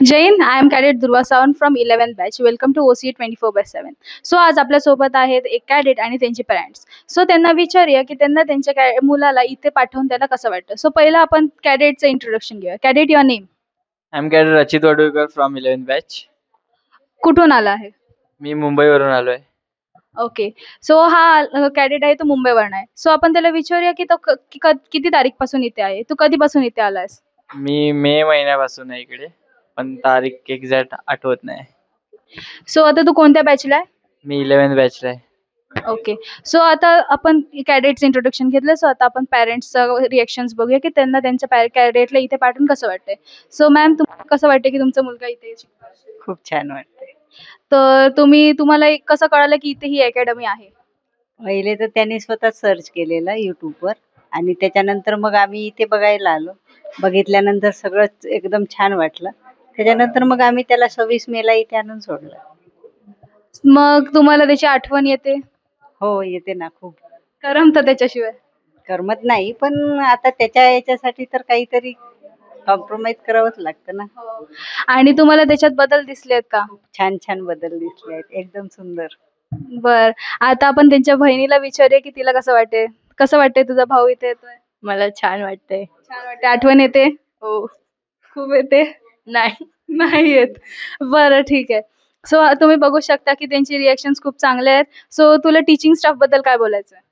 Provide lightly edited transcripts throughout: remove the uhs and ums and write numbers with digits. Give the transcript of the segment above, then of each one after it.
Jain, I am cadet Durva Sawant from 11th batch. Welcome to OCA 24/7. So आज आपल्यासोबत आहेत एक कॅडेट आणि त्यांचे पॅरेंट्स. सो त्यांना विचारूया की त्यांना त्यांच्या मुलाला इथे पाठवून त्यांना कसं वाटतं. सो पहिला आपण कॅडेटचं इंट्रोडक्शन घेऊया. Cadet, your name? I am cadet Rachit Wadulkar from 11th batch. कुठून आला आहे? मी मुंबईवरून आलोय. ओके. सो हा कॅडेट आहे तो मुंबईवरून आहे. सो आपण त्याला विचारूया की तो किती तारीखपासून इथे आहे. तू कधीपासून इथे आलायस? मी मे महिन्यापासून आहे इकडे, पण तारीख एक्झॅक्ट आठवत नाही. सो आता तू कोणत्या बॅचला आहे? मी 11th बॅचला आहे. ओके. सो आता आपण कॅडेटचं इंट्रोडक्शन घेतलं. सो आता आपण पॅरेंट्सचं रिएक्शन्स बघूया की त्यांना त्यांच्या कॅडेटला इथे पाठवून कसं वाटतंय. सो मॅम, तुम्हाला कसं वाटतं की तुमचा मुलगा इथे शिकतोय? खूप छान वाटते. तर तुम्हाला कसं कळालं की इथे ही अकॅडमी आहे? पहिले तर त्यांनी स्वतः सर्च केलेलं YouTubeवर आणि त्याच्यानंतर मग आम्ही इथे बघायला आलो. बघितल्यानंतर सगळंच एकदम छान वाटलं. त्याच्यानंतर मग आम्ही त्याला 26 मेला इथे आणून सोडलं. मग तुम्हाला त्याची आठवण येते? हो, येते ना खूप. करमतं त्याच्याशिवाय? करमत नाही, पण आता त्याच्या याच्यासाठी तर काहीतरी कॉम्प्रोमाइज करावंच लागतं ना. आणि तुम्हाला त्याच्यात बदल दिसलेत का? छान छान बदल दिसले आहेत, एकदम सुंदर. बर, आता आपण त्यांच्या बहिणीला विचारूया की तिला कसं वाटतंय तुझा भाऊ इथे येतोय? मला छान वाटतंय. छान वाटते. आठवण येते? हो. खूप येते? नाही. नाही येत. बरं, ठीक आहे. सो तुम्ही बघू शकता की त्यांची रिएक्शन्स खूप चांगले आहेत. सो तुला टीचिंग स्टाफ बद्दल काय बोलायचं आहे?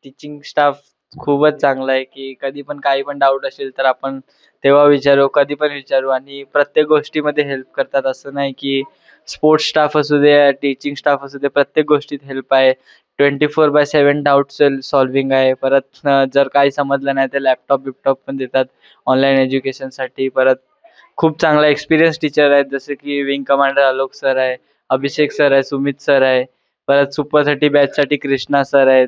टीचिंग स्टाफ खूपच चांगला आहे की कधी पण काही पण डाऊट असेल तर आपण तेव्हा विचारू, कधी पण विचारू आणि प्रत्येक गोष्टीमध्ये हेल्प करतात. असं नाही की स्पोर्ट्स स्टाफ असू दे, टीचिंग स्टाफ असू दे, प्रत्येक गोष्टीत हेल्प आहे. 24/7 डाऊट सॉल्विंग आहे. परत जर काही समजलं नाही तर लॅपटॉप पण देतात ऑनलाईन एज्युकेशनसाठी. परत खूप चांगला एक्सपिरियन्स टीचर आहेत, जसे की विंग कमांडर आलोक सर आहे, अभिषेक सर आहे, सुमित सर आहे. परत सुपरसाठी बॅचसाठी कृष्णा सर आहेत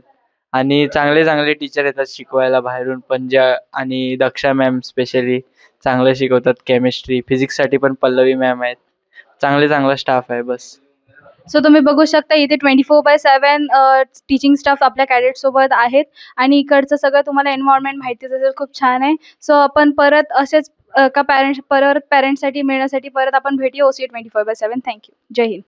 आणि चांगले चांगले टीचर येतात शिकवायला बाहेरून. पंजा आणि दक्षा मॅम स्पेशली चांगलं शिकवतात. केमिस्ट्री फिजिक्ससाठी पण पल्लवी मॅम आहेत. चांगला स्टाफ आहे बस. सो तुम्ही बघू शकता इथे 24/7 टीचिंग स्टाफ आपल्या कॅडेट सोबत आहेत आणि इकडचं सगळं तुम्हाला एन्व्हायरमेंट माहितीच असेल, खूप छान आहे. सो आपण परत असेच पॅरेंट्ससाठी मिळण्यासाठी परत आपण भेटूया OCA 24/7. थँक्यू. जय हिंद.